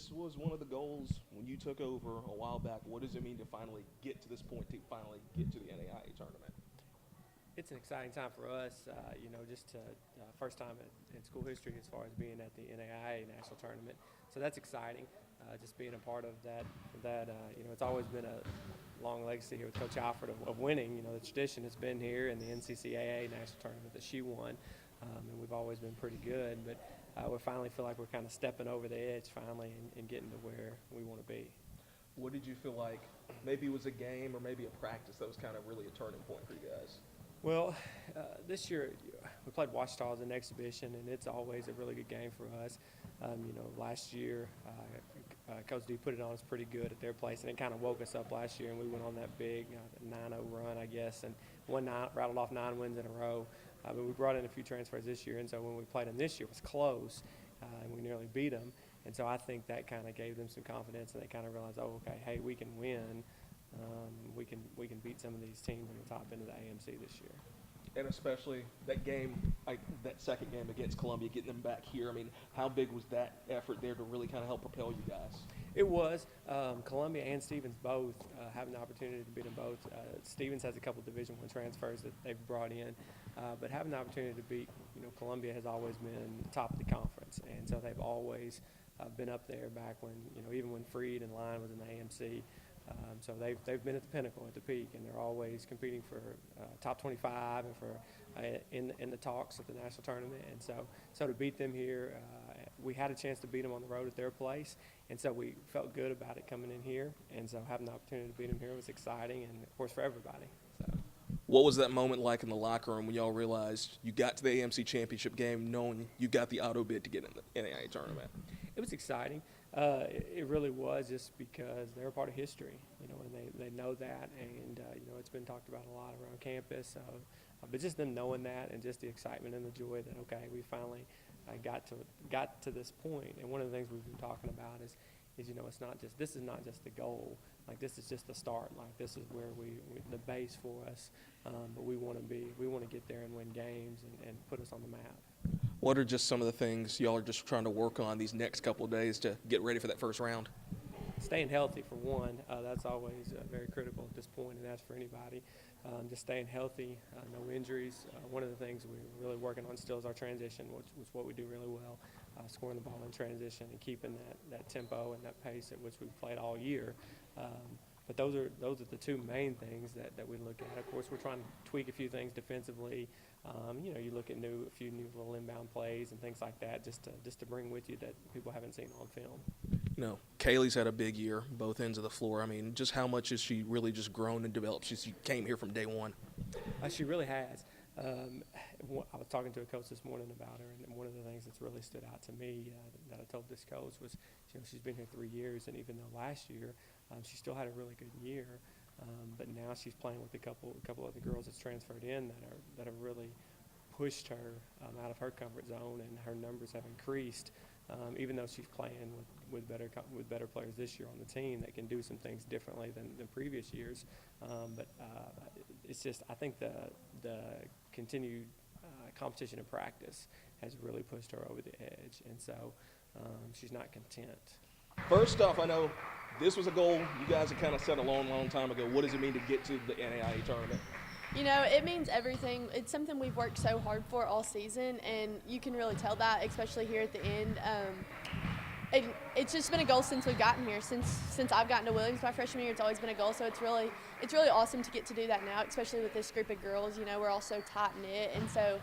this was one of the goals when you took over a while back. What does it mean to finally get to this point, to finally get to the NAIA tournament? It's an exciting time for us, just to first time in school history as far as being at the NAIA National Tournament. So that's exciting, just being a part of that. It's always been a long legacy here with Coach Alford of winning. The tradition has been here in the NCCAA National Tournament that she won, and we've always been pretty good. But we finally feel like we're kind of stepping over the edge finally and getting to where we want to be. What did you feel like? Maybe it was a game or maybe a practice that was kind of really a turning point for you guys? Well, this year we played Washita as an exhibition, and it's always a really good game for us. Last year Coach D put it on us pretty good at their place, and it kind of woke us up last year, and we went on that big 9-0 run, I guess, and rattled off 9 wins in a row. But we brought in a few transfers this year, and so when we played them this year, it was close, and we nearly beat them. And so I think that kind of gave them some confidence, and they kind of realized, oh, okay, hey, we can win. We can beat some of these teams on the top end of the AMC this year. And especially that game, that second game against Columbia, getting them back here. I mean, how big was that effort there to really kind of help propel you guys? It was. Columbia and Stevens both having the opportunity to beat them both. Stevens has a couple Division I transfers that they've brought in, but having the opportunity to beat, Columbia has always been top of the conference, and so they've always been up there back when, even when Freed and Lyon was in the AMC. So they've been at the pinnacle, at the peak, and they're always competing for top 25 and for in the talks at the national tournament. And so to beat them here, we had a chance to beat them on the road at their place, and so we felt good about it coming in here. And so having the opportunity to beat them here was exciting, and of course for everybody. So. What was that moment like in the locker room when y'all realized you got to the AMC championship game, knowing you got the auto bid to get in the NAIA tournament? It was exciting. It really was, just because they're a part of history, and they know that, and it's been talked about a lot around campus. But just them knowing that, and just the excitement and the joy that, okay, we finally got to this point. And one of the things we've been talking about is this is not just the goal. Like, this is just the start. Like, this is where the base for us. But we want to get there and win games and put us on the map. What are just some of the things y'all are just trying to work on these next couple of days to get ready for that first round? Staying healthy, for one. That's always very critical at this point, and that's for anybody. Just staying healthy, no injuries. One of the things we're really working on still is our transition, which was what we do really well, scoring the ball in transition and keeping that tempo and that pace at which we've played all year. But those are the two main things that we look at. Of course, we're trying to tweak a few things defensively. You look at a few new little inbound plays and things like that, just to bring with you that people haven't seen on film. Kaylee's had a big year, both ends of the floor. I mean, just how much has she really just grown and developed since she came here from day one? She really has. I was talking to a coach this morning about her, and one of the things that's really stood out to me that I told this coach was, she's been here 3 years, and even though last year she still had a really good year, but now she's playing with a couple of the girls that's transferred in that have really pushed her out of her comfort zone, and her numbers have increased. Even though she's playing with better players this year on the team that can do some things differently than previous years, but it's just, I think the continued competition and practice has really pushed her over the edge, and so she's not content. First off, I know this was a goal you guys had kind of set a long time ago. What does it mean to get to the NAIA tournament? It means everything. It's something we've worked so hard for all season, and you can really tell that, especially here at the end. It's just been a goal since we've gotten here. Since I've gotten to Williams my freshman year, it's always been a goal. So it's really awesome to get to do that now, especially with this group of girls. We're all so tight-knit, and so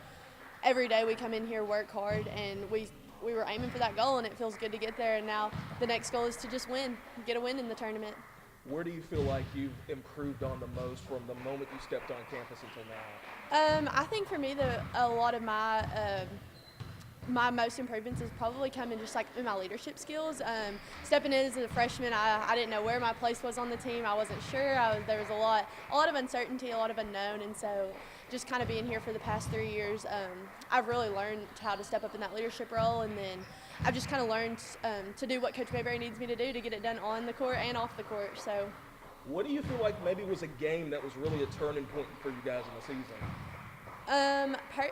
every day we come in here, work hard, and we were aiming for that goal, and it feels good to get there. And now the next goal is to just get a win in the tournament. Where do you feel like you've improved on the most from the moment you stepped on campus until now? I think for me, a lot of my most improvements has probably come in just like in my leadership skills. Stepping in as a freshman, I didn't know where my place was on the team. I wasn't sure. There was a lot of uncertainty, a lot of unknown, and so just kind of being here for the past 3 years, I've really learned how to step up in that leadership role, and then I've just kind of learned to do what Coach Mayberry needs me to do to get it done on the court and off the court. So, what do you feel like maybe was a game that was really a turning point for you guys in the season?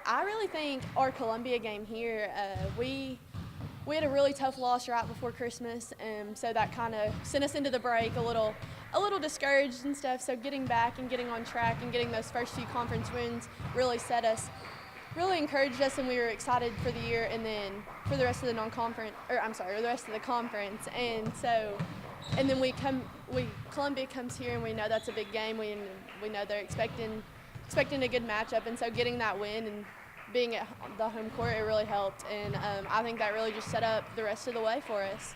I really think our Columbia game here, we had a really tough loss right before Christmas, so that kind of sent us into the break a little discouraged and stuff. So getting back and getting on track and getting those first few conference wins really really encouraged us, and we were excited for the year and then for the rest of the the rest of the conference. And so, and then Columbia comes here, and we know that's a big game. We know they're expecting a good matchup, and so getting that win and being at the home court, it really helped. And I think that really just set up the rest of the way for us.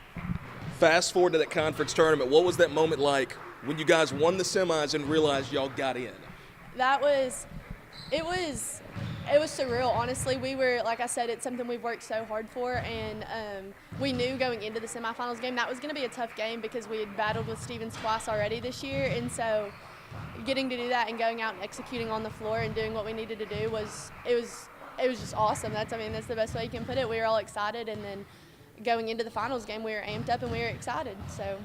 Fast forward to that conference tournament. What was that moment like when you guys won the semis and realized y'all got in? It was surreal, honestly. We were, like I said, it's something we've worked so hard for, and we knew going into the semifinals game that was going to be a tough game because we had battled with Stevens twice already this year, and so getting to do that and going out and executing on the floor and doing what we needed to do was just awesome. That's the best way you can put it. We were all excited, and then going into the finals game, we were amped up and we were excited. So.